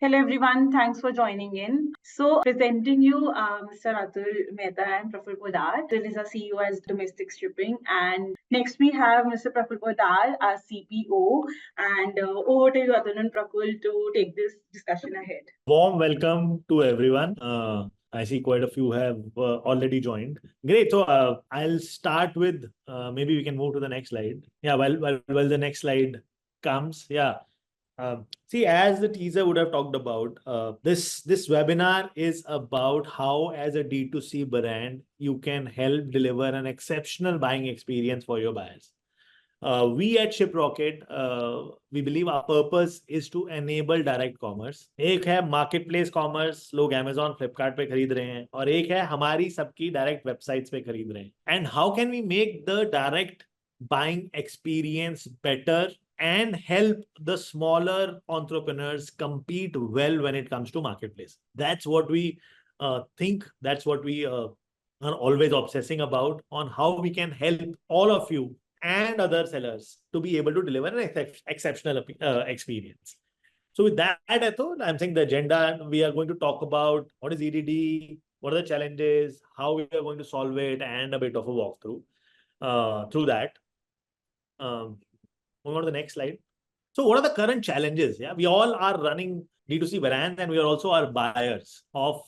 Hello everyone, thanks for joining in. So presenting you Mr. Atul Mehta and Praful Poddar. Atul is our CEO as domestic shipping, and next we have Mr. Praful Poddar, our CPO. And over to you, Atul and Praful, to take this discussion ahead. Warm welcome to everyone. I see quite a few have already joined. Great. So I'll start with maybe we can move to the next slide. Yeah, while the next slide comes. Yeah. See, as the teaser would have talked about, this webinar is about how, as a D2C brand, you can help deliver an exceptional buying experience for your buyers. We at Shiprocket, we believe our purpose is to enable direct commerce. एक है marketplace commerce, लोग Amazon, Flipkart पे खरीद रहे हैं, और एक है हमारी सबकी direct websites पे खरीद रहे हैं. And how can we make the direct buying experience better and help the smaller entrepreneurs compete well when it comes to marketplace? That's what we think. That's what we are always obsessing about, on how we can help all of you and other sellers to be able to deliver an exceptional experience. So with that, Atul, I'm saying the agenda, we are going to talk about what is EDD, what are the challenges, how we are going to solve it, and a bit of a walkthrough through that. Moving on to the next slide. So what are the current challenges? Yeah, we all are running D2C brands, and we are also our buyers of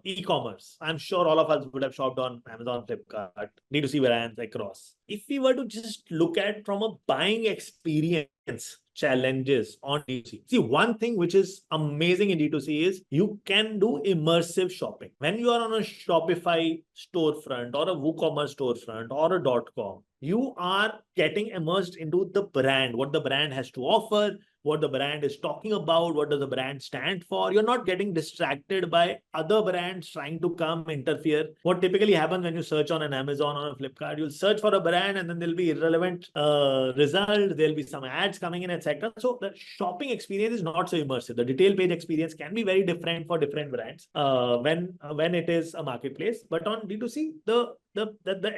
e-commerce. I'm sure all of us would have shopped on Amazon, Flipkart, D2C brands across. If we were to just look at from a buying experience challenges on D2C. See, one thing which is amazing in D2C is you can do immersive shopping. When you are on a Shopify storefront or a WooCommerce storefront or a .com, you are getting immersed into the brand, what the brand has to offer, what the brand is talking about, what does the brand stand for. You're not getting distracted by other brands trying to come interfere. What typically happens when you search on an Amazon or a Flipkart, you'll search for a brand and then there'll be irrelevant result, there'll be some ads coming in, etc. So the shopping experience is not so immersive. The detail page experience can be very different for different brands when it is a marketplace. But on D2C, the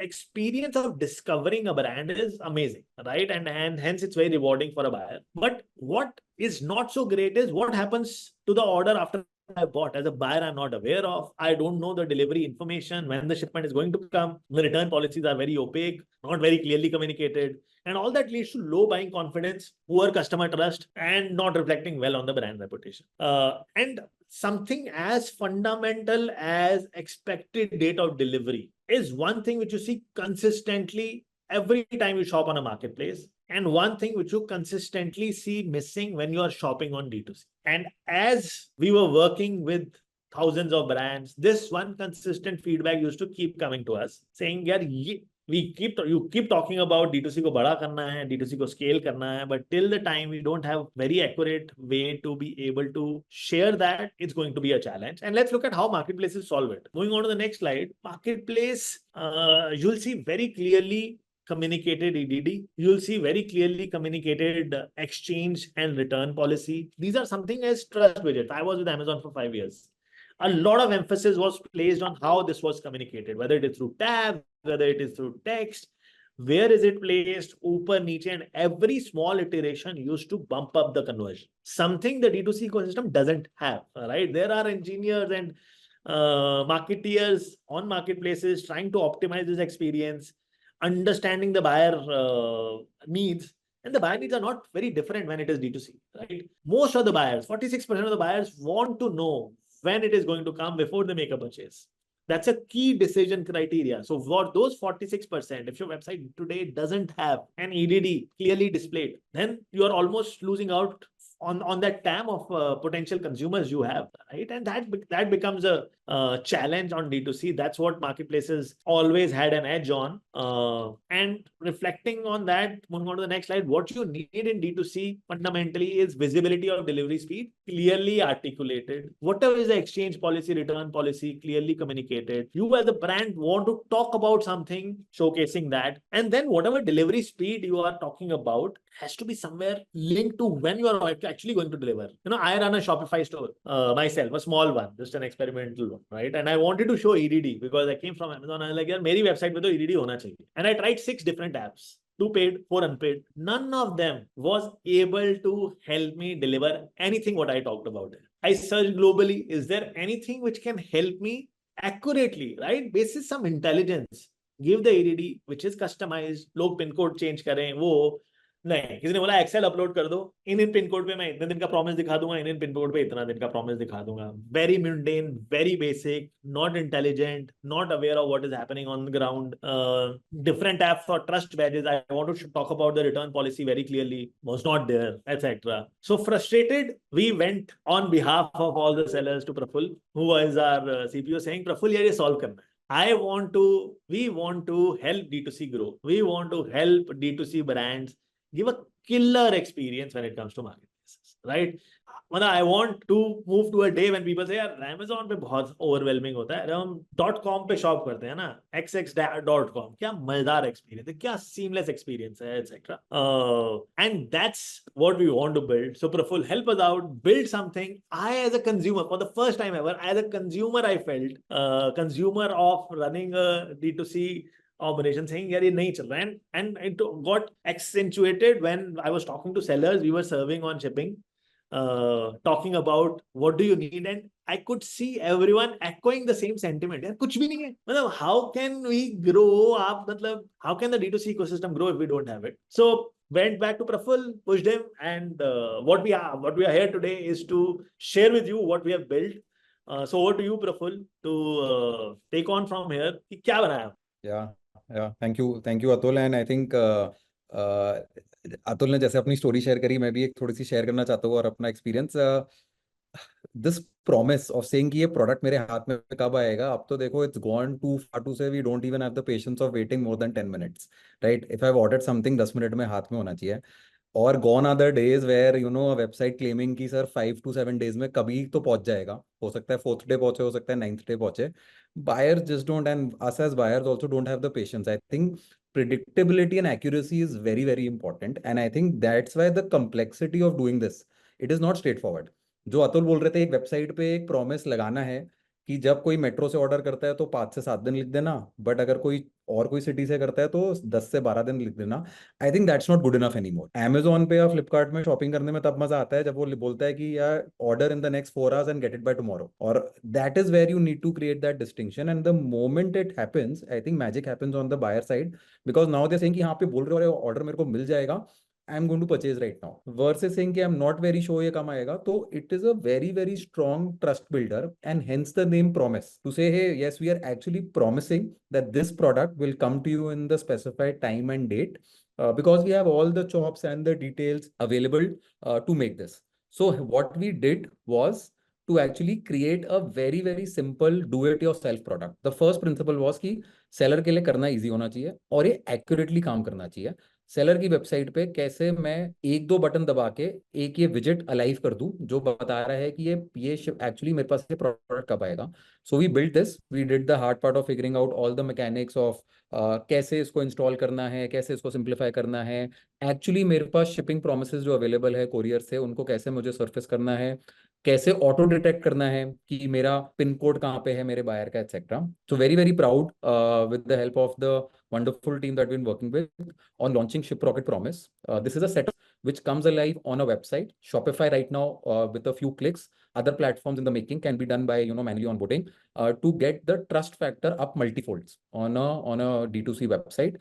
experience of discovering a brand is amazing, right? And hence it's very rewarding for a buyer. But what is not so great is what happens to the order after I bought. As a buyer, I'm not aware of. I don't know the delivery information, when the shipment is going to come. The return policies are very opaque, not very clearly communicated. And all that leads to low buying confidence, poor customer trust, and not reflecting well on the brand reputation. And something as fundamental as expected date of delivery is one thing which you see consistently every time you shop on a marketplace, and one thing which you consistently see missing when you are shopping on D2C. And as we were working with thousands of brands, this one consistent feedback used to keep coming to us, saying, "Yeah, you keep talking about D2C को बड़ा करना है, D2C को scale करना है, but till the time we don't have very accurate way to be able to share that, it's going to be a challenge." And let's look at how marketplaces solve it. Moving on to the next slide, marketplace, you'll see very clearly communicated EDD. You'll see very clearly communicated exchange and return policy. These are something as trust widgets. I was with Amazon for 5 years. A lot of emphasis was placed on how this was communicated, whether it is through tabs, whether it is through text, where is it placed, upper, niche, and every small iteration used to bump up the conversion. Something the D2C ecosystem doesn't have, right? There are engineers and marketeers on marketplaces trying to optimize this experience, understanding the buyer needs. And the buyer needs are not very different when it is D2C, right? Most of the buyers, 46% of the buyers, want to know when it is going to come before they make a purchase. That's a key decision criteria. So for those 46%, if your website today doesn't have an EDD clearly displayed, then you are almost losing out on that TAM of potential consumers you have, right? And that becomes a challenge on D2C. That's what marketplaces always had an edge on. And reflecting on that, moving on to the next slide, what you need in D2C fundamentally is visibility of delivery speed, clearly articulated. Whatever is the exchange policy, return policy, clearly communicated. You as a brand want to talk about something, showcasing that. And then whatever delivery speed you are talking about has to be somewhere linked to when you are actually going to deliver. I run a Shopify store myself, a small one, just an experimental one, right? And I wanted to show EDD because I came from Amazon. I was like, "Yaar, meri website mein to EDD hona chahiye." And I tried 6 different apps, 2 paid, 4 unpaid. None of them was able to help me deliver anything what I talked about. I search globally. Is there anything which can help me accurately, right? Basis some intelligence. Give the ADD, which is customized. लोग pin code change करें वो नहीं, किसी ने बोला Excel upload कर दो, इन pin code पे मैं इतने दिन का प्रॉमिस दिखा दूंगा, इन पिन कोड पे इतना दिन का प्रॉमिस दिखा दूंगा. Very mundane, very basic, not intelligent, not aware of what is happening on the ground. Different apps for trust badges. I want to talk about the return policy very clearly. Was not there, etc. So frustrated, we went on behalf of all the sellers to Praful, who was our CPO, saying, Praful, ये solve करना है. We want to help D2C grow. We want to help D2C brands give a killer experience when it comes to marketplaces, right? I want to move to a day when people say, यार Amazon पे बहुत overwhelming होता है, हम .com पे shop करते हैं ना, xx.com, क्या मजेदार एक्सपीरियंस है, क्या seamless experience है, etc. And that's what we want to build. So Praful, help us out, build something. I, as a consumer, for the first time ever, as a consumer, I felt consumer of running a D2C operation, saying यार ये नहीं चल रहा है, and it got accentuated when I was talking to sellers. We were serving on shipping, talking about what do you need, and I could see everyone echoing the same sentiment. यार कुछ भी नहीं है, मतलब how can we grow आप, मतलब how can the D2C ecosystem grow if we don't have it? So went back to Praful, pushed him, and what we are here today is to share with you what we have built. So over to you, Praful, to take on from here कि क्या बनाया. Thank you Atul. And I think Atul ने जैसे अपनी story share करी, मैं भी एक थोड़ी सी शेयर करना चाहता हूँ और अपना experience. This promise of saying कि ये प्रोडक्ट मेरे हाथ में कब आएगा, अब तो देखो it's gone too far to say we don't even have the patience of waiting more than 10 minutes, right? If I have ordered something 10 minute में हाथ में होना चाहिए. और gone are the days where website claiming की sir 5 to 7 days में कभी तो पहुंच जाएगा, हो सकता है 4th डे पहुंचे, हो सकता है 9th डे पहुंचे. Buyers just don't, and us as buyers also don't have the patience. I think predictability and accuracy is very, very important, and I think that's why the complexity of doing this, it is not straightforward. जो अतुल बोल रहे थे, एक website पे एक promise लगाना है कि जब कोई मेट्रो से ऑर्डर करता है तो 5 से 7 दिन लिख देना, बट अगर कोई सिटी से करता है तो 10 से 12 दिन लिख देना. I think that's not good enough any more. Amazon पे या फ्लिपकार्ट में शॉपिंग करने में तब मजा आता है जब वो बोलता है कि यार order in the next 4 hours and get it by tomorrow, और that is where you need to create that distinction. And the moment it happens, I think magic happens on the buyer side, because now they saying कि यहाँ पे बोल रहे हो order मेरे को मिल जाएगा, I am going to purchase right now, versus saying कि I'm not very sure ये कब आएगा. तो it is a very, very strong trust builder, and hence the name promise, to say hey, yes, we are actually promising that this product will come to you in the specified time and date, because we have all the chops and the details available to make this. So what we did was to actually create a very, very simple do it yourself product. The first principle was कि seller के लिए करना easy होना चाहिए और ये accurately काम करना चाहिए. सेलर की वेबसाइट पे कैसे मैं एक दो बटन दबा के एक ये विजेट अलाइव कर दूं जो बता रहा है कि ये एक्चुअली मेरे पास ये प्रोडक्ट कब आएगा. So we build this, we did the hard part of figuring out all the mechanics of कैसे इसको इंस्टॉल करना है, कैसे इसको सिंप्लीफाई करना है. एक्चुअली मेरे पास शिपिंग प्रोमिसेस जो अवेलेबल है कोरियर से, उनको कैसे मुझे सरफेस करना है, कैसे ऑटो डिटेक्ट करना है कि मेरा पिन कोड कहाँ पे है मेरे बायर का, etcetera. So very, very proud with the help of the wonderful team that we've been working with on launching Shiprocket Promise. This is a setup which comes alive on a website. Shopify right now, with a few clicks, other platforms in the making can be done by manually onboarding to get the trust factor up multifolds on a D2C website.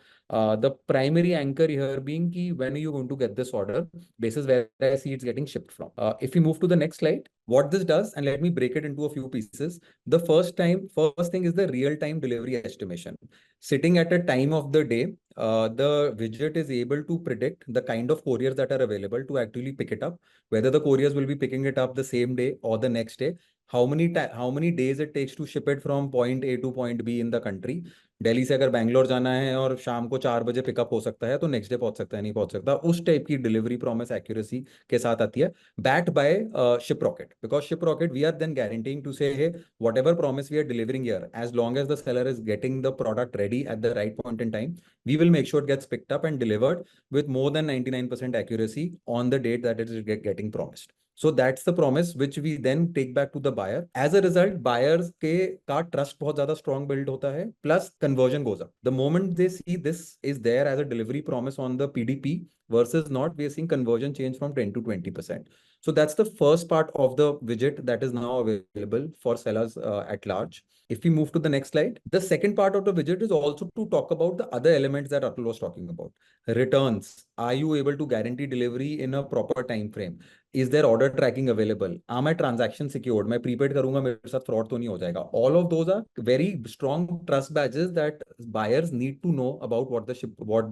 The primary anchor here being ki when are you going to get this order, basis where I see it's getting shipped from. If we move to the next slide, what this does, and let me break it into a few pieces. The first thing is the real-time delivery estimation. Sitting at a time of the day, the widget is able to predict the kind of couriers that are available to actually pick it up, whether the couriers will be picking it up the same day or the next day, how many days it takes to ship it from point A to point B in the country. Delhi से अगर बैंगलोर जाना है और शाम को 4 बजे pickup हो सकता है तो नेक्स्ट डे पहुंच सकता है, नहीं पहुंच सकता. उस टाइप की डिलीवरी प्रॉमिस एक्यूरेसी के साथ आती है, backed by Shiprocket. Because Shiprocket, we are then guaranteeing to say, hey, whatever promise we are delivering here, as long as the seller is getting the product ready at the right point in time, we will make sure it gets picked up and delivered with more than 99% accuracy on the date that it is getting promised. So that's the promise which we then take back to the buyer. As a result, buyers का trust बहुत ज़्यादा strong build होता है, plus conversion goes up. The moment they see this is there as a delivery promise on the PDP versus not, we are seeing conversion change from 10 to 20%. So that's the first part of the widget that is now available for sellers at large. If we move to the next slide, the second part of the widget is also to talk about the other elements that Atul was talking about. Returns. Are you able to guarantee delivery in a proper time frame? Is there order tracking available? Are my transactions secured? मैं prepaid करूंगा, मेरे साथ fraud तो नहीं हो जाएगा? All of those are very strong trust badges that buyers need to know about what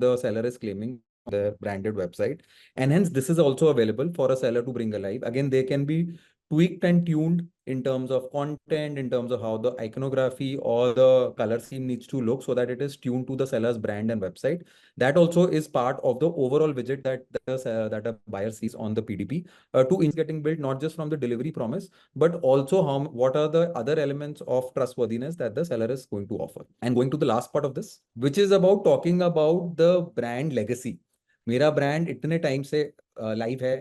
the seller is claiming on their branded website. And hence this is also available for a seller to bring alive. Again, they can be tweaked and tuned in terms of content, in terms of how the iconography or the color scheme needs to look so that it is tuned to the seller's brand and website. That also is part of the overall widget that a buyer sees on the PDP. Two is getting built not just from the delivery promise, but also what are the other elements of trustworthiness that the seller is going to offer. And going to the last part of this, which is about talking about the brand legacy. मेरा brand इतने time से live है,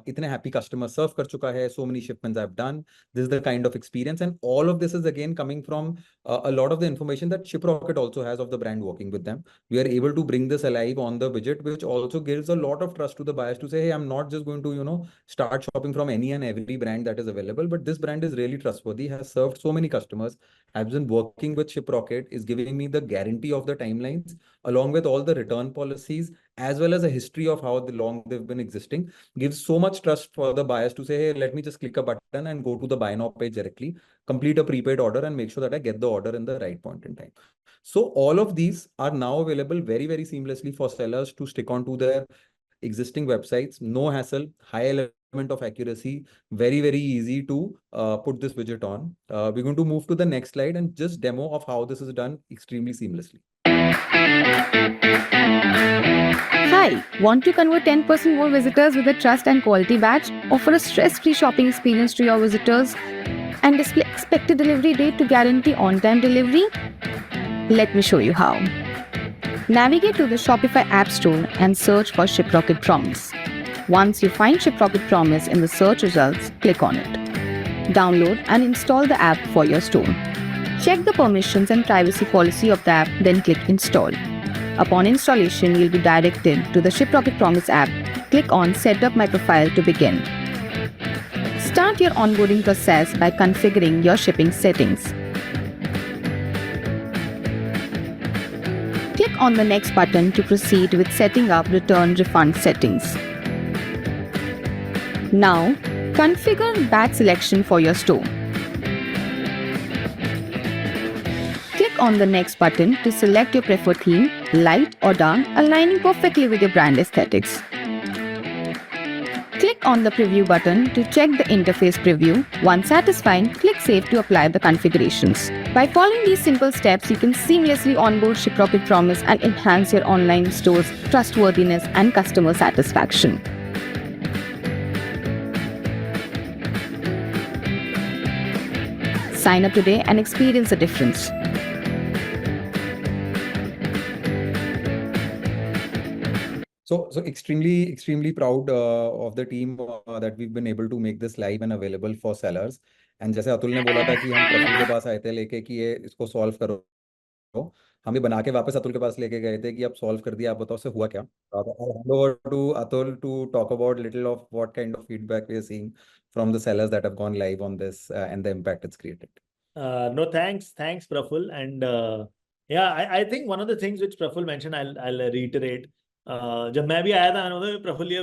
इतने happy customer सर्व कर चुका है, so many shipments I've done, this is the kind of experience, and all of this is again coming from a lot of the information that Shiprocket also has of the brand working with them. We are able to bring this alive on the widget, which also gives a lot of trust to the buyers to say, hey, I'm not just going to start shopping from any and every brand that is available, but this brand is really trustworthy, has served so many customers, has been working with Shiprocket, is giving me the guarantee of the timelines along with all the return policies, as well as a history of how long they've been existing, gives so much trust for the buyers to say, hey, let me just click a button and go to the buy now page directly, complete a prepaid order, and make sure that I get the order in the right point in time. So all of these are now available very, very seamlessly for sellers to stick on to their existing websites. No hassle, high element of accuracy, very, very easy to put this widget on. We're going to move to the next slide and just demo of how this is done extremely seamlessly. Hi, want to convert 10% more visitors with a trust and quality badge? Offer a stress-free shopping experience to your visitors and display expected delivery date to guarantee on-time delivery? Let me show you how. Navigate to the Shopify App Store and search for Shiprocket Promise. Once you find Shiprocket Promise in the search results, click on it. Download and install the app for your store. Check the permissions and privacy policy of the app, then click Install. Upon installation, you'll be directed to the Shiprocket Promise app. Click on Set up my profile to begin. Start your onboarding process by configuring your shipping settings. Click on the next button to proceed with setting up return refund settings. Now, configure batch selection for your store. Click on the next button to select your preferred theme, light or dark, aligning perfectly with your brand aesthetics. Click on the preview button to check the interface preview. Once satisfied, click Save to apply the configurations. By following these simple steps, you can seamlessly onboard Shiprocket Promise and enhance your online store's trustworthiness and customer satisfaction. Sign up today and experience the difference. So extremely proud of the team that we've been able to make this live and available for sellers. And जैसे अतुल ने बोला था कि हम प्रफुल के पास आए थे लेके कि ये इसको सॉल्व करो, हम ये बना के वापस अतुल के पास लेके गए थे कि अब सॉल्व कर दिया, आप बताओ से हुआ क्या. I'll hand over to Atul to talk about little of what kind of feedback we are seeing from the sellers that have gone live on this and the impact it's created. No, thanks, Praful. And yeah, I think one of the things which Praful mentioned, I'll reiterate. जब मैं भी आया था मैंने बोला प्रफुल ये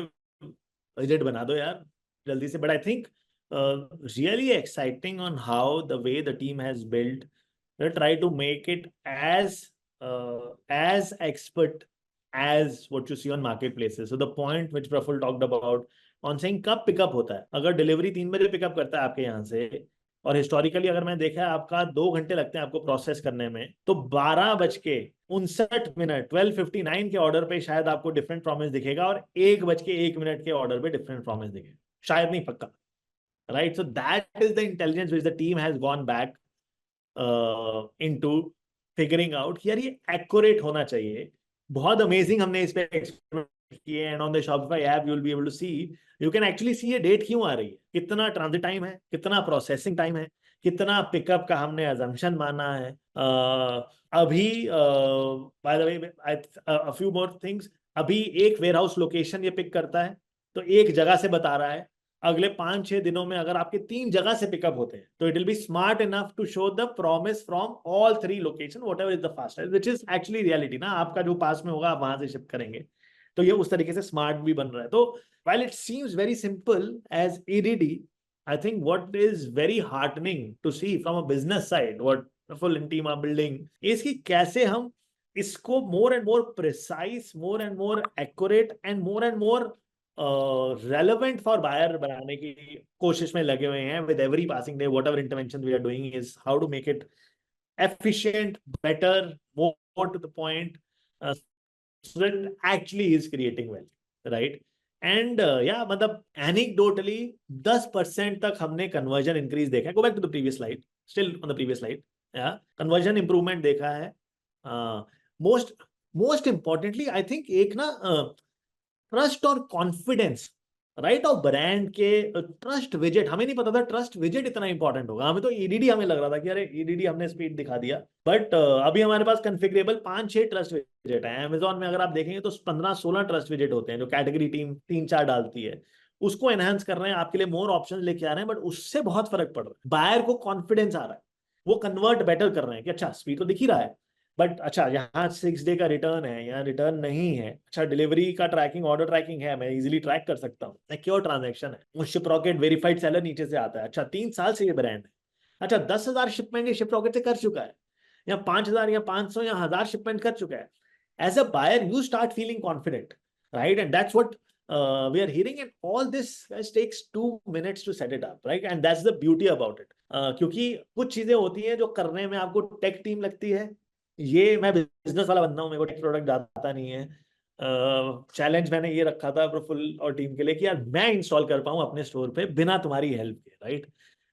widget बना दो यार जल्दी से. But I think really exciting on how the way the team has built, they try to make it as expert as what you see on marketplaces. So the point which Praful talked about on saying कब pickup होता है, अगर delivery 3 बजे pickup करता है आपके यहाँ से और हिस्टोरिकली अगर मैं देखा है आपका 2 घंटे लगते हैं आपको प्रोसेस करने में, तो 12:59 12:59 के ऑर्डर पे शायद आपको डिफरेंट प्रॉमिस दिखेगा और 1:01 के ऑर्डर पे डिफरेंट प्रॉमिस दिखेगा, शायद नहीं, पक्का. Right. So that is the intelligence which the team has gone back into figuring out यार ये एक्यूरेट होना चाहिए. बहुत अमेजिंग हमने इस पे एक्सपेरिमेंट किए. And on the Shopify app you will be able to see, you can actually see ये डेट क्यों आ रही है, कितना ट्रांजिट टाइम है, कितना प्रोसेसिंग टाइम है, कितना पिकअप का हमने अजम्पशन माना है. अभी by the way a few more things, अभी एक वेयरहाउस लोकेशन ये पिक करता है तो एक जगह से बता रहा है, अगले 5-6 दिनों में अगर आपके 3 जगह से पिकअप होते हैं, तो it will be smart enough to show the promise from all 3 location, whatever is the fastest, which is actually reality ना, आपका जो पास में होगा आप वहां से शिप करेंगे। तो ये उस तरीके से स्मार्ट भी बन रहा है। तो while it seems very simple as EDD, I think what is very heartening to see from a business side, what Praful and team are building, is कि कैसे हम इसको more and more precise, more and more accurate and more relevant for buyer बनाने की कोशिश में लगे हुए हैं। With every passing day, whatever intervention we are doing is how to make it efficient, better, more to the point, so that it actually is creating value, right? And या मतलब anecdotally 10% तक हमने कन्वर्जन इंक्रीज देखा है। Go back to the previous slide, still on the previous slide, या conversion improvement देखा है। Most importantly I think एक ना ट्रस्ट और कॉन्फिडेंस, राइट, ऑफ ब्रांड के ट्रस्ट विजेट। हमें नहीं पता था ट्रस्ट विजेट इतना इंपॉर्टेंट होगा, हमें तो EDD हमें लग रहा था कि अरे EDD हमने स्पीड दिखा दिया, बट अभी हमारे पास कॉन्फ़िगरेबल 5-6 ट्रस्ट विजेट है। अमेजॉन में अगर आप देखेंगे तो 15-16 ट्रस्ट विजेट होते हैं जो कैटेगरी टीम 3-4 डालती है, उसको एनहांस कर रहे हैं, आपके लिए मोर ऑप्शन लेके आ रहे हैं, बट उससे बहुत फर्क पड़ रहा है। बायर को कॉन्फिडेंस आ रहा है, वो कन्वर्ट बेटर कर रहे हैं कि अच्छा स्पीड तो दिख ही रहा है, बट अच्छा यहाँ 6 डे का रिटर्न है, यहाँ रिटर्न नहीं है, अच्छा डिलीवरी का ट्रैकिंग, ऑर्डर ट्रैकिंग है, मैं इजीली ट्रैक कर सकता हूँ, सिक्योर ट्रांजैक्शन है, शिपरॉकेट वेरीफाइड सेलर नीचे से आता है, अच्छा 3 साल से ये ब्रांड है, अच्छा 10,000 शिपमेंट ये शिपरॉकेट से कर चुका है, या 5,000 या 500 या 1,000 शिपमेंट कर चुका है। As a buyer you start feeling confident, right, and that's what we are hearing, and all this guys takes 2 minutes to set it up, right, and that's the beauty about it. क्योंकि कुछ चीजें होती हैं जो करने में आपको tech team लगती है, ये मैं बिजनेस वाला बंदा हूँ, मेरे को टेक प्रोडक्ट आता नहीं है। चैलेंज मैंने ये रखा था प्रफुल और टीम के लिए कि यार मैं इंस्टॉल कर पाऊँ अपने स्टोर पे बिना तुम्हारी हेल्प के, right,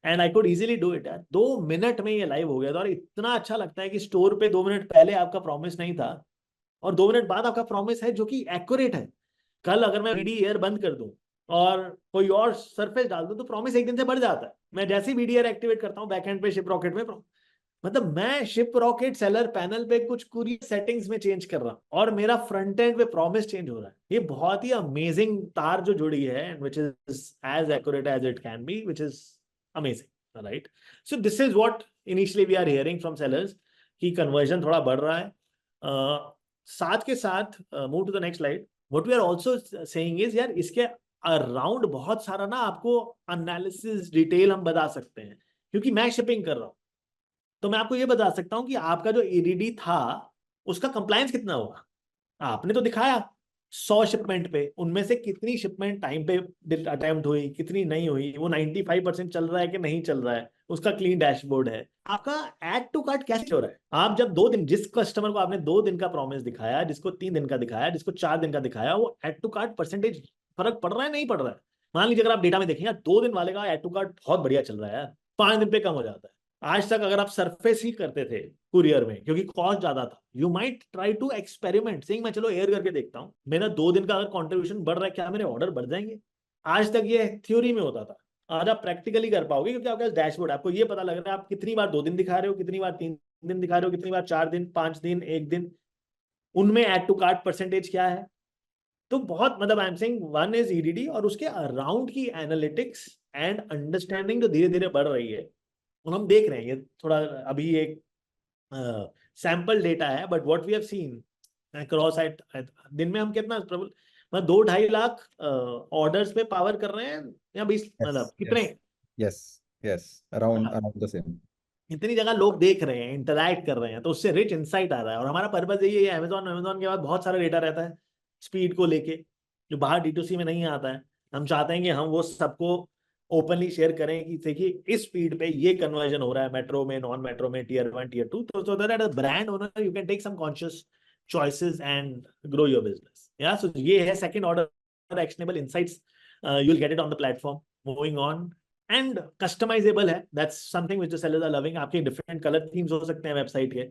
and I could easily do it. यार 2 मिनट में ये लाइव हो गया था, और इतना अच्छा लगता है कि स्टोर पे 2 मिनट पहले आपका प्रॉमिस नहीं था और 2 मिनट बाद आपका प्रॉमिस है, जो कि एक्यूरेट है। कल अगर मैं VDR बंद कर दूं और कोई और सरफेस डाल दूं तो प्रॉमिस एक दिन से बढ़ जाता है। मैं जैसे ही VDR एक्टिवेट करता हूं बैकएंड पे शिपरॉकेट में, मतलब मैं शिपरॉकेट सेलर पैनल पे कुछ कुरियर सेटिंग्स में चेंज कर रहा हूं और मेरा फ्रंट एंड पे प्रॉमिस चेंज हो रहा है। ये बहुत ही अमेजिंग तार जो जुड़ी है, which is as accurate as it can be, which is amazing, right. So this is what initially we are hearing from sellers कि कन्वर्जन थोड़ा बढ़ रहा है। साथ के साथ move to the next slide, what we are also saying is यार इसके अराउंड बहुत सारा ना आपको एनालिसिस डिटेल हम बता सकते हैं, क्योंकि मैं शिपिंग कर रहा हूं तो मैं आपको ये बता सकता हूं कि आपका जो EDD था उसका कंप्लायंस कितना होगा। आपने तो दिखाया 100 शिपमेंट पे, उनमें से कितनी शिपमेंट टाइम पे अटेम्प्ट हुई, कितनी नहीं हुई, वो 95% चल रहा है कि नहीं चल रहा है, उसका क्लीन डैशबोर्ड है। आपका ऐड टू कार्ट कैसे हो रहा है। आप जब 2 दिन, जिस कस्टमर को आपने 2 दिन का प्रॉमिस दिखाया, जिसको 3 दिन का दिखाया, जिसको 4 दिन का दिखाया, वो ऐड टू कार्ट परसेंटेज फर्क पड़ रहा है नहीं पड़ रहा है। मान लीजिए अगर आप डेटा में देखेंगे 2 दिन वाले का ऐड टू कार्ट बहुत बढ़िया चल रहा है, 5 दिन पे कम हो जाता है। आज तक अगर आप सरफेस ही करते थे कुरियर में क्योंकि कॉस्ट ज्यादा था, you might try to experiment saying मैं चलो एयर करके देखता हूं, मेरा 2 दिन का अगर कंट्रीब्यूशन बढ़ रहा है, क्या मेरे ऑर्डर बढ़ जाएंगे। आज तक ये थ्योरी में होता था, आज आप प्रैक्टिकली कर पाओगे क्योंकि आपके पास डैशबोर्ड, आपको ये पता लग रहा है आप कितनी बार 2 दिन दिखा रहे हो, कितनी बार 3 दिन दिखा रहे हो, कितनी बार 4 दिन, 5 दिन, 1 दिन, उनमें ऐड टू कार्ट परसेंटेज क्या है। तो बहुत मतलब I am saying one is EDD और उसके अराउंड की एनालिटिक्स एंड अंडरस्टैंडिंग जो धीरे धीरे बढ़ रही है, और हम देख रहे हैं ये थोड़ा अभी एक सैंपल डेटा है, but what we have seen across eight दिन में हम कितना प्रबल 2-2.5 लाख ऑर्डर्स पे पावर कर रहे हैं या 20 मतलब कितने, यस अराउंड द सेम, इतनी जगह लोग देख रहे हैं, इंटरैक्ट कर रहे हैं, तो उससे रिच इंसाइट आ रहा है। और हमारा पर्पस यही है, अमेजॉन के बाद बहुत सारा डेटा रहता है स्पीड को लेके जो बाहर D2C में नहीं आता है। हम चाहते हैं कि हम वो सबको ओपनली शेयर करें कि देखिए इस स्पीड पे ये कन्वर्जन हो रहा है मेट्रो में, नॉन मेट्रो में, Tier 1 Tier 2, तो that as a brand owner you can take some conscious choices and grow your business. या सो ये है second order actionable insights, you will get it on the platform. Moving on, and customisable है, that's something which the sellers are loving. आपके different colour themes हो सकते हैं website के,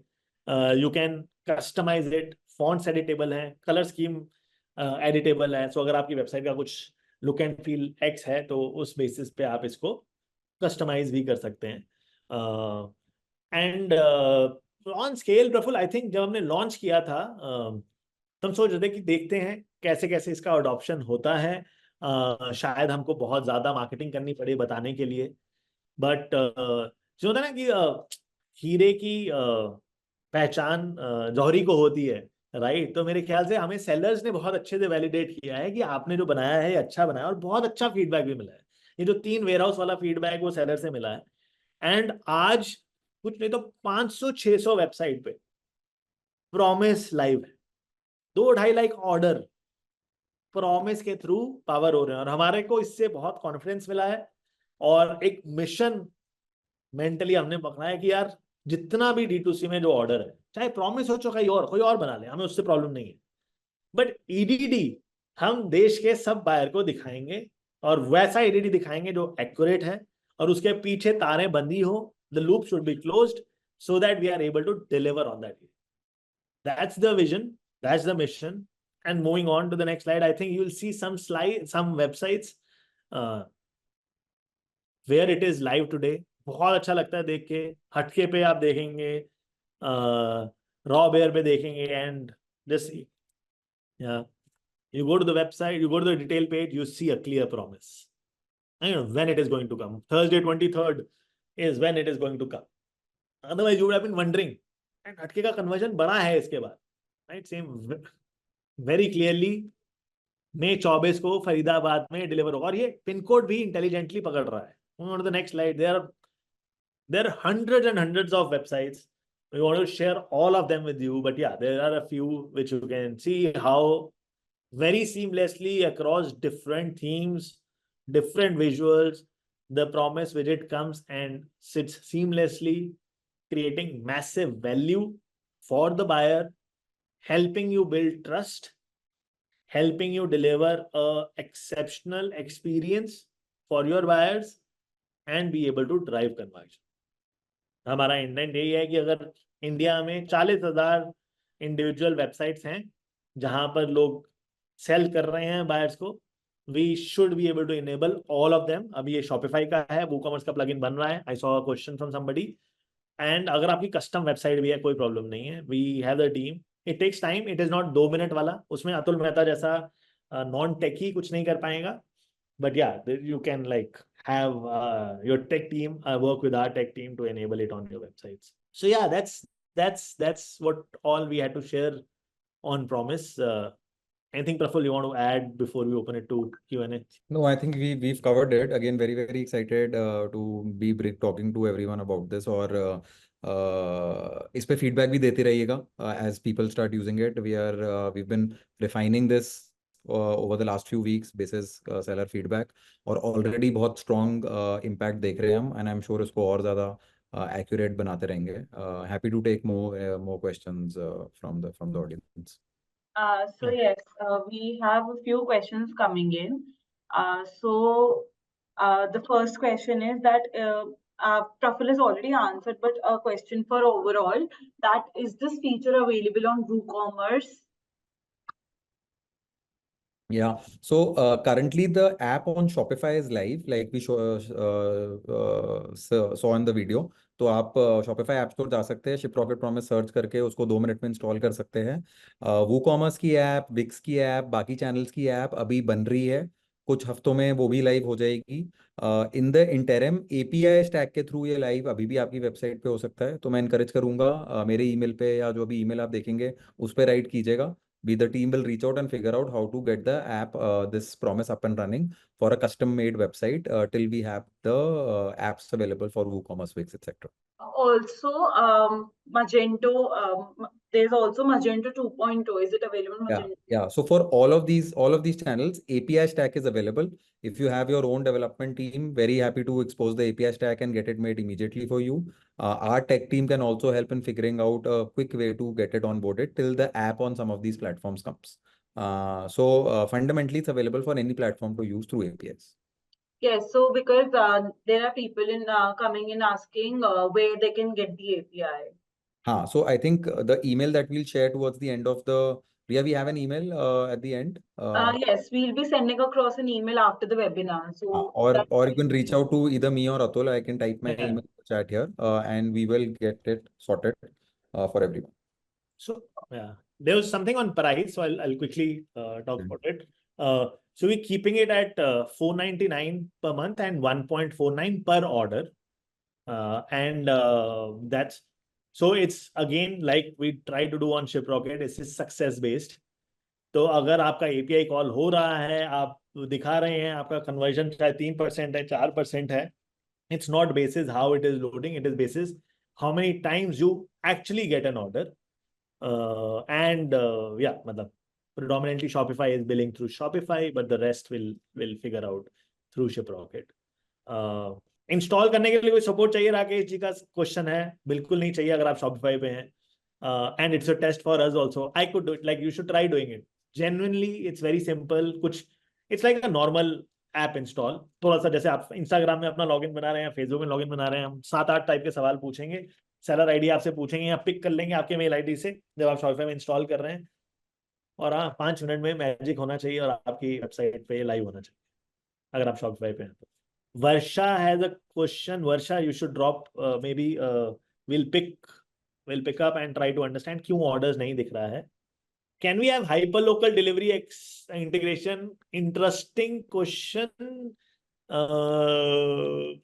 you can customise it, fonts editable है, colour scheme editable है। सो अगर आपकी वेबसाइट का कुछ लुक एंड फील X है तो उस बेसिस पे आप इसको कस्टमाइज भी कर सकते हैं। And on scale Praful, I think जब हमने लॉन्च किया था तो हम सोच रहे थे कि देखते हैं कैसे कैसे इसका अडॉप्शन होता है शायद हमको बहुत ज्यादा मार्केटिंग करनी पड़े बताने के लिए, बट जो होता है ना कि हीरे की पहचान जौहरी को होती है, राइट? तो मेरे ख्याल से हमें सेलर्स ने बहुत अच्छे से वैलिडेट किया है कि आपने जो बनाया है अच्छा बनाया, और बहुत अच्छा फीडबैक भी मिला है। ये जो 3 वेयरहाउस वाला फीडबैक वो सेलर से मिला है। एंड आज कुछ नहीं तो 500-600 वेबसाइट पे प्रॉमिस लाइव है। 2-2.5 लाख ऑर्डर प्रॉमिस के थ्रू पावर हो रहे हैं, और हमारे को इससे बहुत कॉन्फिडेंस मिला है। और एक मिशन मेंटली हमने पकड़ा है कि यार जितना भी D2C में जो ऑर्डर है, चाहे प्रॉमिस हो चाहे कोई और बना ले, हमें उससे प्रॉब्लम नहीं है, बट ईडीडी हम देश के सब बायर को दिखाएंगे, और वैसा ईडीडी दिखाएंगे जो एक्यूरेट है, और उसके पीछे तारें बंदी हो, the loop should be closed so that we are able to deliver on that. That's the vision, that's the mission. And moving on to the next slide, I think you will see some websites where it is live today. बहुत अच्छा लगता है देख के। हटके पे आप देखेंगे, रॉ बेयर पे देखेंगे, and just yeah, you go to the website, you go to the detail page, you see a clear promise. I don't know when it is going to come. Thursday 23rd is when it is going to come. Otherwise you would have been wondering, and हटके का conversion बड़ा है इसके बाद, right? Same very clearly मई 24 को फरीदाबाद में deliver होगा, और ये पिन कोड भी इंटेलिजेंटली पकड़ रहा है। On to the next slide, there are hundreds and hundreds of websites. We want to share all of them with you, but yeah, there are a few which you can see how very seamlessly across different themes, different visuals, the promise widget comes and sits seamlessly, creating massive value for the buyer, helping you build trust, helping you deliver a exceptional experience for your buyers, and be able to drive conversion. हमारा intent यही है कि अगर India में 40,000 individual websites हैं जहां पर लोग सेल कर रहे हैं बायर्स को, we should be able to enable all of them. अभी ये शॉपिफाई का है, वूकॉमर्स का प्लगइन बन रहा है। I saw a question from somebody, and अगर आपकी कस्टम वेबसाइट भी है कोई प्रॉब्लम नहीं है, we have the team. It takes time, it is not 2 minute वाला, उसमें अतुल मेहता जैसा नॉन टेकी कुछ नहीं कर पाएगा, but yeah, you can like have your tech team work with our tech team to enable it on your websites. So yeah, that's what all we had to share on Promise. Anything, Praful, you want to add before we open it to Q&A? No, I think we've covered it. Again, very, very excited to be talking to everyone about this. और इस पे feedback भी देते रहिएगा as people start using it. We've been refining this over the last few weeks basis seller feedback, और already बहुत strong impact देख रहे हैं हम, and I'm sure इसको और ज़्यादा accurate बनाते रहेंगे. Happy to take more questions from the audience. Yes, we have a few questions coming in. The first question is that Praful has already answered, but a question for overall, that is this feature available on WooCommerce? Yeah, so currently the app on Shopify is live, like we saw in the video. तो आप Shopify app store जा सकते हैं, Shiprocket Promise search करके उसको 2 minute में install कर सकते हैं। WooCommerce की ऐप, Wix की ऐप, बाकी चैनल्स की ऐप अभी बन रही है, कुछ हफ्तों में वो भी लाइव हो जाएगी। In the interim API stack के थ्रू ये लाइव अभी भी आपकी वेबसाइट पे हो सकता है। तो मैं इनकरेज करूंगा मेरे ईमेल पे या जो भी ईमेल आप देखेंगे उस पर राइट कीजिएगा। The team will reach out and figure out how to get the app, this Promise up and running for a custom made website till we have the apps available for WooCommerce, Wix, etc. Also, Magento, there's also Magento 2.0. Is it available on Magento? Yeah. So for all of these channels, API stack is available. If you have your own development team, very happy to expose the API stack and get it made immediately for you. Our tech team can also help in figuring out a quick way to get it onboarded till the app on some of these platforms comes. Fundamentally, it's available for any platform to use through APIs. Yes, so because there are people coming in asking where they can get the API. So I think the email that we'll share towards the end of the, we have an email at the end. Yes, we'll be sending across an email after the webinar. So or you can reach out to either me or Atul. I can type my email chat here, and we will get it sorted for everyone. So yeah, there was something on price, so I'll quickly talk about it. So we're keeping it at $4.99 per month and 1.49 per order. That's so it's again like we try to do on Shiprocket. This is success based. तो अगर आपका API call हो रहा है, आप दिखा रहे हैं आपका कन्वर्जन चाहे 3% है 4% है, it's not basis how it is loading, it is basis how many times you actually get an order. Yeah, मतलब predominantly Shopify is billing through Shopify, but the rest will figure out through Shiprocket. Install करने के लिए कोई support चाहिए राकेश जी का question है? बिल्कुल नहीं चाहिए अगर आप Shopify पे हैं. And it's a test for us also. I could do it. Like you should try doing it. Genuinely, it's very simple. It's like a normal app install. थोड़ा सा जैसे आप इंस्टाग्राम में अपना लॉगिन बना रहे हैं, फेसबुक में लॉगिन बना रहे हैं, हम 7-8 टाइप के सवाल पूछेंगे, सेलर आईडी आपसे पूछेंगे या पिक कर लेंगे आपके मेल आईडी से जब आप शॉपिफाई में इंस्टॉल कर रहे हैं, और हाँ 5 मिनट में मैजिक होना चाहिए और आपकी वेबसाइट पे लाइव होना चाहिए अगर आप शॉपिफाई पे हैं तो. Varsha has a question. Varsha, you should drop, maybe will pick up and try to understand क्यों ऑर्डर्स नहीं दिख रहा है. Can we have hyperlocal delivery integration? Interesting question.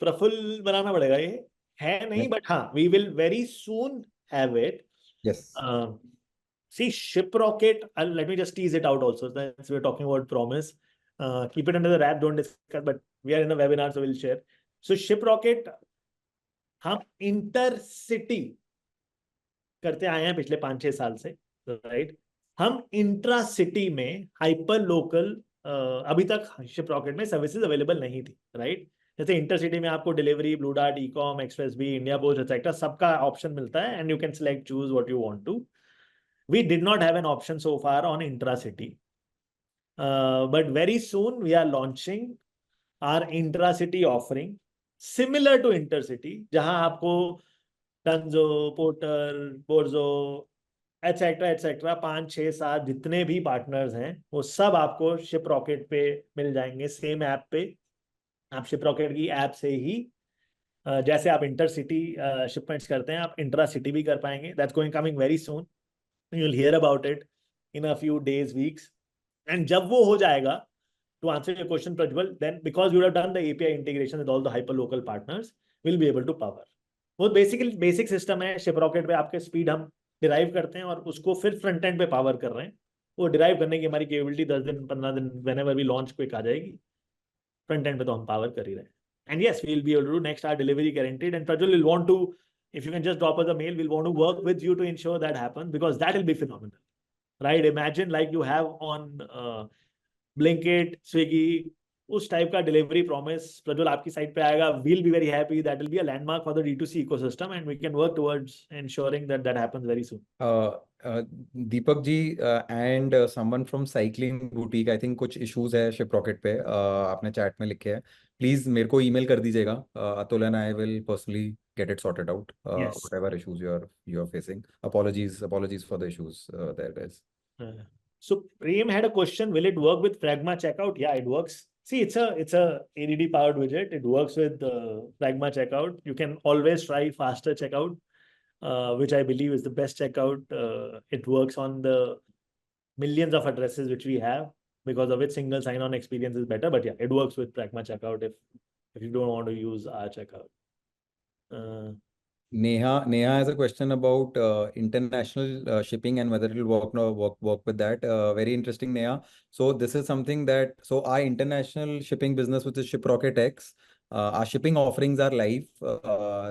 Praful बनाना पड़ेगा, ये है नहीं, but हाँ, we will very soon have it. Yes. See, Shiprocket, let me just tease it out also, since we're talking about promise. Keep it under the wrap, don't discuss, but we are in a webinar, so we'll share. So Shiprocket, हम intercity करते आए हैं पिछले 5-6 साल से, right? हम intra city में hyper local अभी तक Shiprocket में सर्विसेज अवेलेबल नहीं थी, राइट? जैसे इंटरसिटी में आपको delivery, Blue Dart, Ecom, Express B, India Post etcetera सबका ऑप्शन मिलता है and you can select, choose what you want to. We did not have an option so far on intra-city. But very soon we are launching our intra-city offering similar to intercity, जहां आपको टंजो, porter, बोर्जो, etcetera 5, 6, 7 जितने भी partners हैं वो सब आपको Shiprocket पे मिल जाएंगे, सेम ऐप पे. आप Shiprocket की ऐप से ही जैसे आप इंटरसिटी शिपमेंट्स करते हैं आप इंट्रा-सिटी भी कर पाएंगे. That's coming very soon. You'll hear about it in a few days, weeks. And जब वो हो जाएगा, to answer your question, Prajwal, then because you have done the API integration with all the hyperlocal partners, we'll be able to power. वो basically basic system है. Shiprocket पे आपके speed हम derive करते हैं और उसको फिर front end पे power कर रहे हैं. वो derive करने की हमारी capability 10 दिन 15 दिन whenever we launch quick आ जाएगी. Front end पे तो हम power कर ही रहे हैं. And yes, we'll be able to do next hour delivery guaranteed. And Prajwal will want to, if you can just drop us a mail, we'll want to work with you to ensure that happens, because that will be phenomenal, right? Imagine like you have on Blinkit, Swiggy, उस type का delivery promise Prajwal आपकी site पे आएगा. we'll be very happy. That will be a landmark for the D2C ecosystem and we can work towards ensuring that that happens very soon. Deepak ji and someone from Cycling Boutique, I think कुछ issues है Shiprocket पे, आपने chat में लिखे हैं. Please मेरे को email कर दीजिएगा. Atul and I will personally get it sorted out. Yes. Whatever issues you are facing. Apologies for the issues there, guys. So Prem had a question. Will it work with Pragma checkout? Yeah, it works. See, it's a ADD powered widget. It works with Pragma checkout. You can always try faster checkout, which I believe is the best checkout. It works on the millions of addresses which we have, because of which single sign-on experience is better. But yeah, it works with Pragma checkout if you don't want to use our checkout. Neha has a question about international shipping and whether it will work with that. Very interesting, Neha. So this is something that, so our international shipping business, which is Shiprocket X, our shipping offerings are live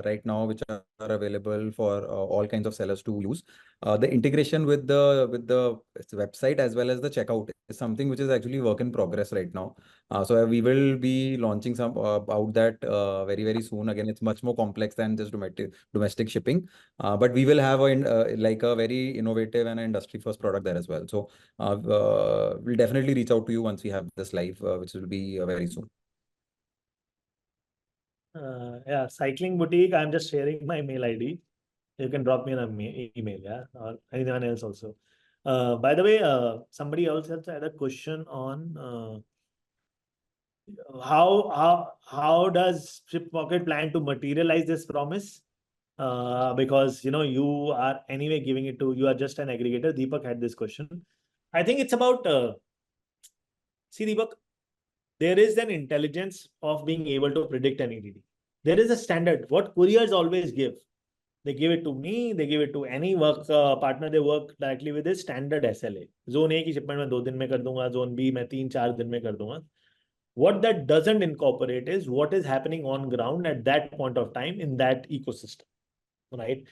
right now, which are available for all kinds of sellers to use. The integration with the website as well as the checkout is something which is actually work in progress right now. So we will be launching some about that very, very soon. Again, it's much more complex than just domestic shipping, but we will have like a very innovative and industry first product there as well. So we'll definitely reach out to you once we have this live, which will be very soon. Yeah, Cycling Boutique, I'm just sharing my mail ID. You can drop me an email, yeah, or anyone else also. By the way, somebody else had a question on how does Shiprocket plan to materialize this promise? Because you are anyway giving it to, you are just an aggregator. Deepak had this question. I think it's about See, Deepak, there is an intelligence of being able to predict an EDD. There is a standard. What couriers always give, they give it to me, they give it to any work partner they work directly with, is standard SLA. Zone A की shipment मैं 2 दिन में कर दूंगा, zone B मैं 3-4 दिन में कर दूंगा. What that doesn't incorporate is what is happening on ground at that point of time in that ecosystem, right?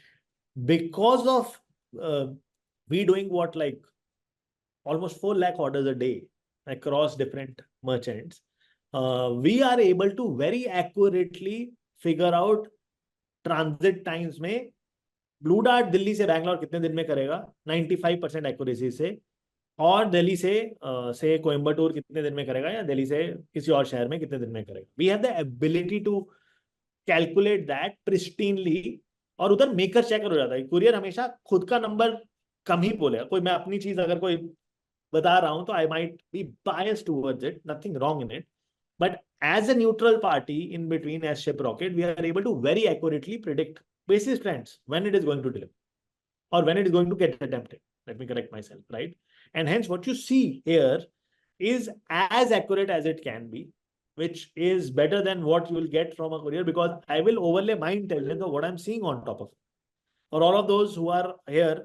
Because of we doing what, like almost 4 lakh orders a day across different merchants, we are able to very accurately figure out transit times में blue dart Delhi से बैंगलोर कितने दिन में करेगा 95% accuracy से, और दिल्ली से कोयंबटूर कितने दिन में करेगा, या दिल्ली से किसी और शहर में कितने दिन में करेगा. We have the ability to calculate that pristinely. और उधर मेकर चेकर हो जाता है. कुरियर हमेशा खुद का नंबर कम ही बोलेगा. कोई मैं अपनी चीज अगर कोई बता रहा हूं तो I might be biased towards it, nothing wrong in it. But as a neutral party in between, as Shiprocket, we are able to very accurately predict basis trends when it is going to deliver or when it is going to get attempted. Let me correct myself, right? And hence what you see here is as accurate as it can be, which is better than what you will get from a courier, because I will overlay my intelligence of what I'm seeing on top of it. For all of those who are here,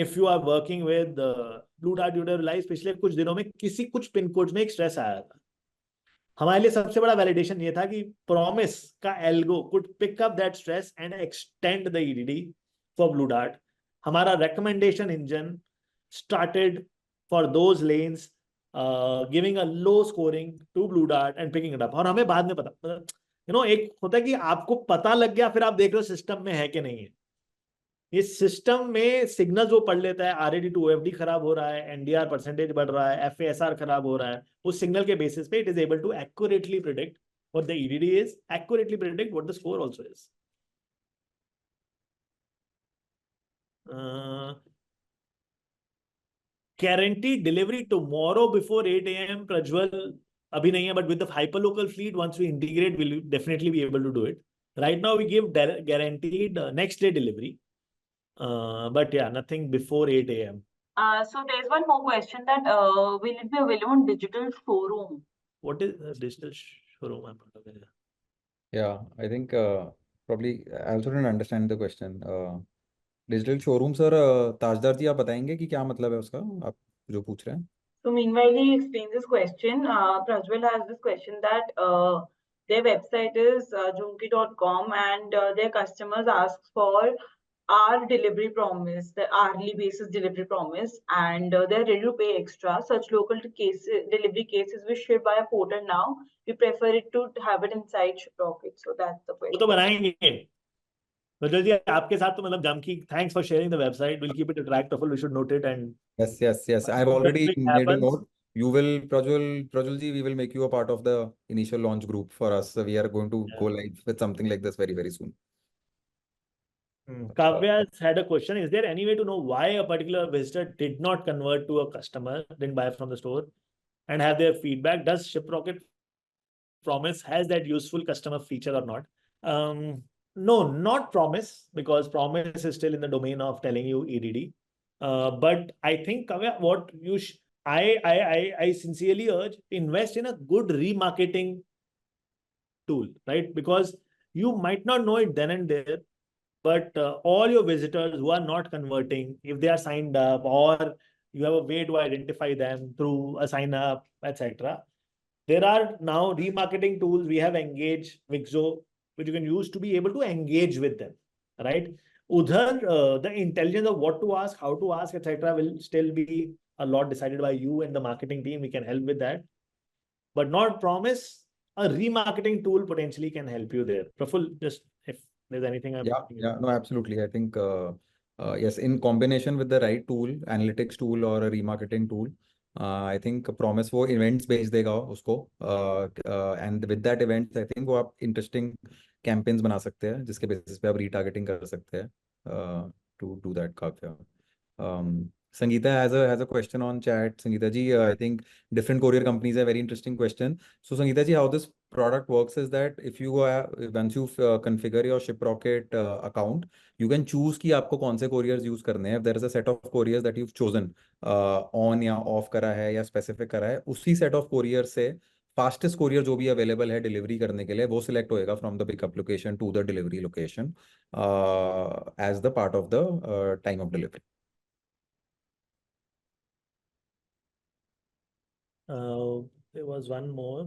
if you are working with Blue Dart, you would realize पिछले कुछ दिनों में किसी कुछ pin codes में एक stress आया था. हमारे लिए सबसे बड़ा वैलिडेशन ये था कि प्रॉमिस का algo could pick up that stress and extend the EDD for Blue Dart. हमारा recommendation engine started for those lanes giving a low scoring to Blue Dart and picking it up. और हमें बाद में पता, एक होता है कि आपको पता लग गया, फिर आप देख रहे हो सिस्टम में है कि नहीं है. इस सिस्टम में सिग्नल्स वो पढ़ लेता है, RAD to OFD खराब हो रहा है, NDR परसेंटेज बढ़ रहा है, FASR खराब हो रहा है. उस सिग्नल के बेसिस पे it is able to accurately predict what the EDD is, accurately predict what the score also is. Guaranteed delivery tomorrow before 8 a.m. Prajwal abhi nahi hai, but with the hyperlocal fleet, once we integrate, we'll definitely be able to do it. Right now, we give guaranteed next day delivery. But yeah, nothing before 8 a.m. So there's one more question that will it be available on digital showroom? What is a digital showroom? I'm not aware. Yeah, I think probably I also didn't understand the question. Digital showroom, sir, ताजदार जी आप बताएंगे कि क्या मतलब है उसका, आप जो पूछ रहे हैं? So meanwhile he explains this question, Prajwal has this question that their website is Joomki.com and their customers ask for our delivery promise, the hourly basis delivery promise, and they're ready to pay extra. Such local delivery cases we ship by a portal now. We prefer it to have it inside Shiprocket. So that's the वो question. तो बनाएंगे. Prajwal ji, आपके साथ तो मतलब Jamki, thanks for sharing the website. We'll keep it a track. We should note it. And Yes. I've already it made a happens. note. You will, Prajwal ji, we will make you a part of the initial launch group for us. So we are going to go live with something like this very, very soon. Kavya had a question. Is there any way to know why a particular visitor did not convert to a customer, didn't buy from the store, and have their feedback? Does Shiprocket Promise has that useful customer feature or not? No, not Promise, because Promise is still in the domain of telling you EDD. But I think, Kavya, what you I sincerely urge, invest in a good remarketing tool, right? Because you might not know it then and there, but all your visitors who are not converting, if they are signed up, or you have a way to identify them through a sign up, etc. There are now remarketing tools. We have Engage, Wixo, which you can use to be able to engage with them, right? Udhar, the intelligence of what to ask, how to ask, etc. will still be a lot decided by you and the marketing team. We can help with that, but not Promise. A remarketing tool potentially can help you there. Praful, just if there's anything I'm no, absolutely. I think yes, in combination with the right tool, analytics tool or a remarketing tool, I think Promise वो events भेज देगा उसको, and with that events I think वो आप interesting campaigns बना सकते हैं जिसके basis पे आप retargeting कर सकते हैं to do that. Kavya. Sangeeta has a question on chat. Sangeeta ji, I think different courier companies have very interesting question. So Sangeeta ji, how this product works is that if you once you configure your Shiprocket account, you can choose कि आपको कौन से couriers use करने हैं. If there is a set of couriers that you've chosen on या off करा है या specific करा है, उसी set of couriers से फास्टेस्ट कोरियर जो भी अवेलेबल है डिलीवरी करने के लिए वो सिलेक्ट होएगा from the pickup location to the delivery location as the part of the time of delivery. There was one more.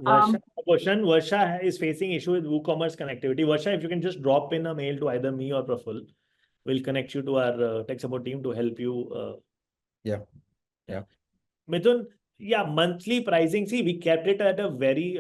Um, Varsha is facing issue with WooCommerce connectivity. Varsha, if you can just drop in a mail to either me or Praful, we'll connect you to our tech support team to help you. Yeah. Mithun, yeah, monthly pricing. See, we kept it at a very.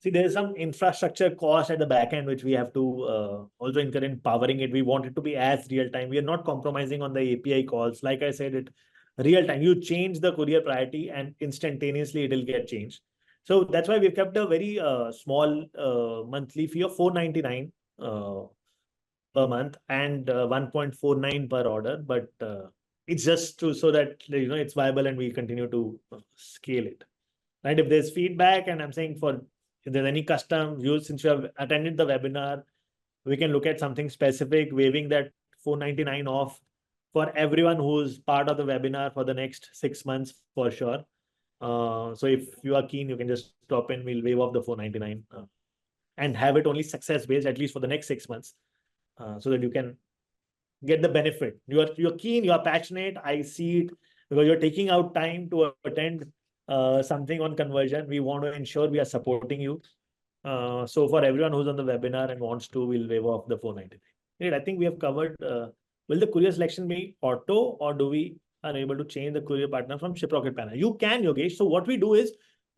See, there is some infrastructure cost at the back end which we have to also incur in powering it. We want it to be as real time. We are not compromising on the API calls. Like I said, it real time. You change the courier priority and instantaneously it will get changed. So that's why we've kept a very small monthly fee of $4.99 per month and 1.49 per order. But it's just so that it's viable and we continue to scale it. Right? If there's feedback, and I'm saying if there's any custom views, since you have attended the webinar, we can look at something specific, waiving that $4.99 off for everyone who's part of the webinar for the next 6 months for sure. So if you are keen, you can just drop in, we'll waive off the $4.99 and have it only success based, at least for the next 6 months, so that you can get the benefit. You're keen, you are passionate. I see it because you're taking out time to attend something on conversion. We want to ensure we are supporting you. So for everyone who's on the webinar and wants to, we'll waive off the $4.99. Great. I think we have covered. Will the courier selection be auto, or do we are able to change the courier partner from Shiprocket panel? You can, Yogesh. So what we do is,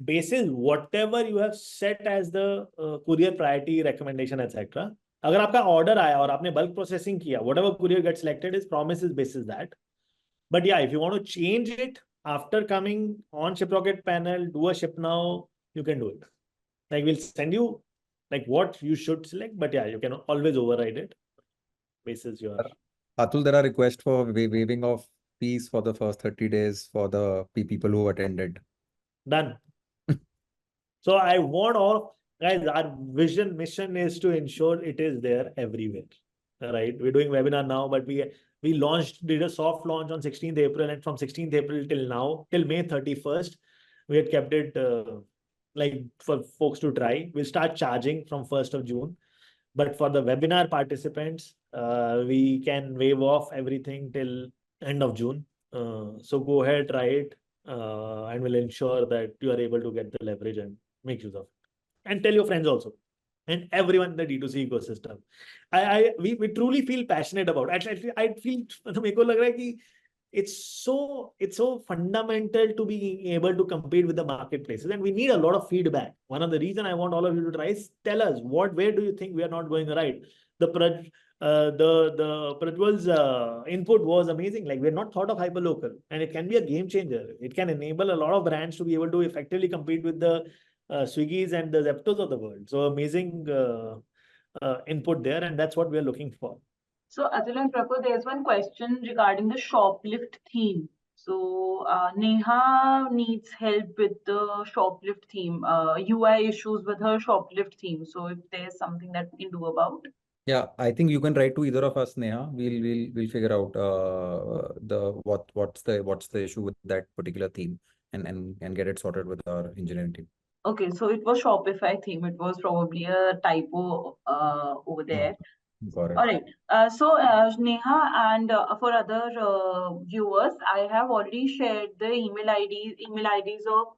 basis whatever you have set as the courier priority recommendation, etc. अगर आपका order आया और आपने bulk processing किया, whatever courier gets selected is promises basis that. But yeah, if you want to change it after coming on Shiprocket panel, do a ship now, you can do it. Like we'll send you like what you should select, but yeah, you can always override it basis your. Atul, there are requests for waiving of fees for the first 30 days for the people who attended. Done. So I want all guys, our mission is to ensure it is there everywhere. Right? We're doing webinar now, but we did a soft launch on 16th April, and from 16th April till now, till May 31st, we had kept it like for folks to try. We'll start charging from 1st of June. But for the webinar participants, we can waive off everything till end of June. So go ahead, try it, and we'll ensure that you are able to get the leverage and make use of it. And tell your friends also, and everyone in the D2C ecosystem. We truly feel passionate about it. Actually, I feel it's so fundamental to be able to compete with the marketplaces, and we need a lot of feedback. One of the reasons I want all of you to try is tell us where do you think we are not going right. The Prajwal's input was amazing. Like, we're not thought of hyperlocal, and it can be a game changer. It can enable a lot of brands to be able to effectively compete with the Swiggy's and the Zeptos of the world. So amazing input there, and that's what we are looking for. So Atul and Praful, there's one question regarding the shoplift theme. So Neha needs help with the shoplift theme, UI issues with her shoplift theme. So if there's something that we can do about. Yeah, I think you can write to either of us, Neha. We'll figure out what's the issue with that particular theme and get it sorted with our engineering team. Okay, so it was Shopify theme. It was probably a typo over there. Got it. All right. So Neha and for other viewers, I have already shared the email IDs of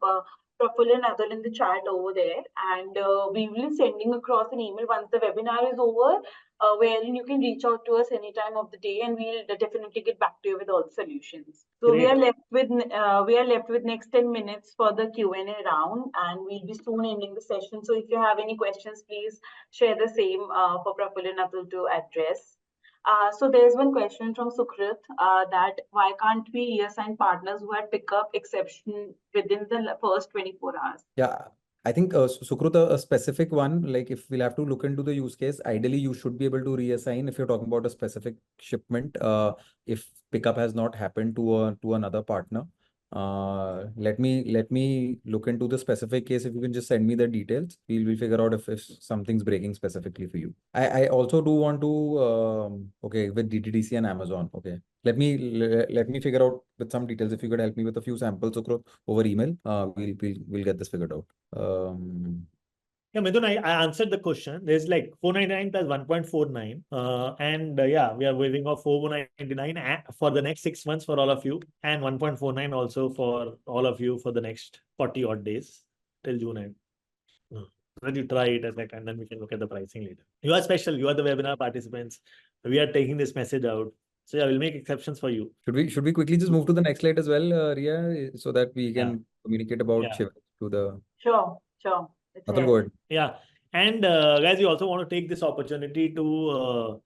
Praful and Atul in the chat over there, and we will be sending across an email once the webinar is over, wherein you can reach out to us any time of the day, and we'll definitely get back to you with all the solutions. So we are left with next 10 minutes for the Q&A round, and we'll be soon ending the session. So if you have any questions, please share the same for Praful and Atul to address. So there's one question from Sukrit that why can't we reassign partners who had pickup exception within the first 24 hours? Yeah, I think Sukrut, a specific one, like if we'll have to look into the use case, ideally you should be able to reassign if you're talking about a specific shipment, if pickup has not happened to another partner. Let me look into the specific case. If you can just send me the details, we'll figure out if something's breaking specifically for you. I also do want to okay, with DTDC and Amazon. Okay, let me figure out with some details. If you could help me with a few samples over email, we'll get this figured out. Yeah, Midun, I answered the question. There's like 499 plus 1.49. And yeah, we are waiving off 499 for the next 6 months for all of you, and 1.49 also for all of you for the next 40 odd days till June end. Then you try it and then we can look at the pricing later. You are special. You are the webinar participants. We are taking this message out. So yeah, we'll make exceptions for you. Should we quickly just move to the next slide as well, Ria, so that we can communicate about Shiv to the. Sure. Atul, go ahead. Yeah. And guys, we also want to take this opportunity to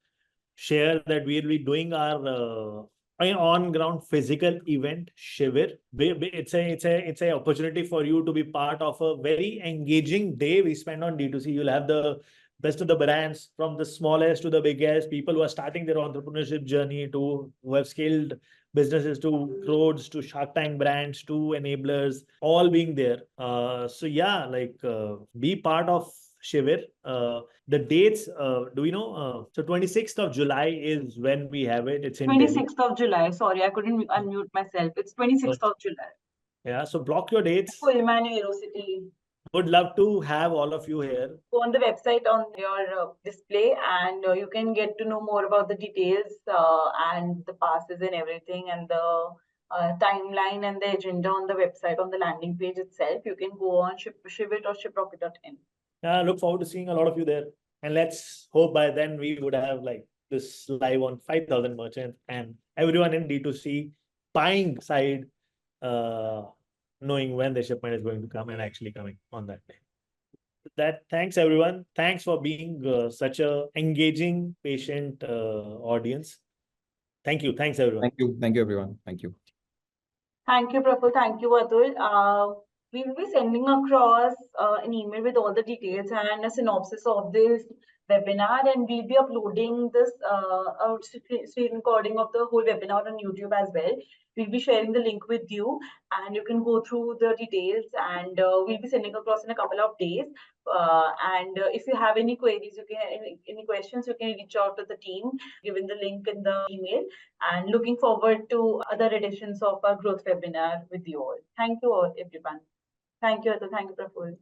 share that we'll be doing our on-ground physical event, Shivir. It's a opportunity for you to be part of a very engaging day we spend on D2C. You'll have the best of the brands, from the smallest to the biggest, people who are starting their entrepreneurship journey, to who have scaled businesses, to Roads, to Shark Tank brands, to enablers, all being there. So yeah, like be part of Shivir. The dates, do we know? So 26th of July is when we have it. It's in 26th of July. Sorry, I couldn't unmute myself. It's 26th of July. Yeah, so block your dates. Pullman Aerocity. Would love to have all of you here. Go on the website on your display, and you can get to know more about the details and the passes and everything, and the timeline and the agenda on the website on the landing page itself. You can go on Shipit or shiprocket.in. Yeah, look forward to seeing a lot of you there. And let's hope by then we would have like this live on 5,000 merchants and everyone in D2C buying side, knowing when the shipment is going to come and actually coming on that day. Thanks everyone. Thanks for being such a engaging, patient audience. Thank you. Thanks everyone. Thank you everyone. Thank you. Thank you, Praful. Thank you, Atul. We will be sending across an email with all the details and a synopsis of this webinar, and we'll be uploading this screen recording of the whole webinar on YouTube as well. We'll be sharing the link with you, and you can go through the details, and we'll be sending across in a couple of days. And if you have any queries, any questions, you can reach out to the team, given the link in the email. And looking forward to other editions of our growth webinar with you all. Thank you all, everyone. Thank you, Atul. Thank you, Praful.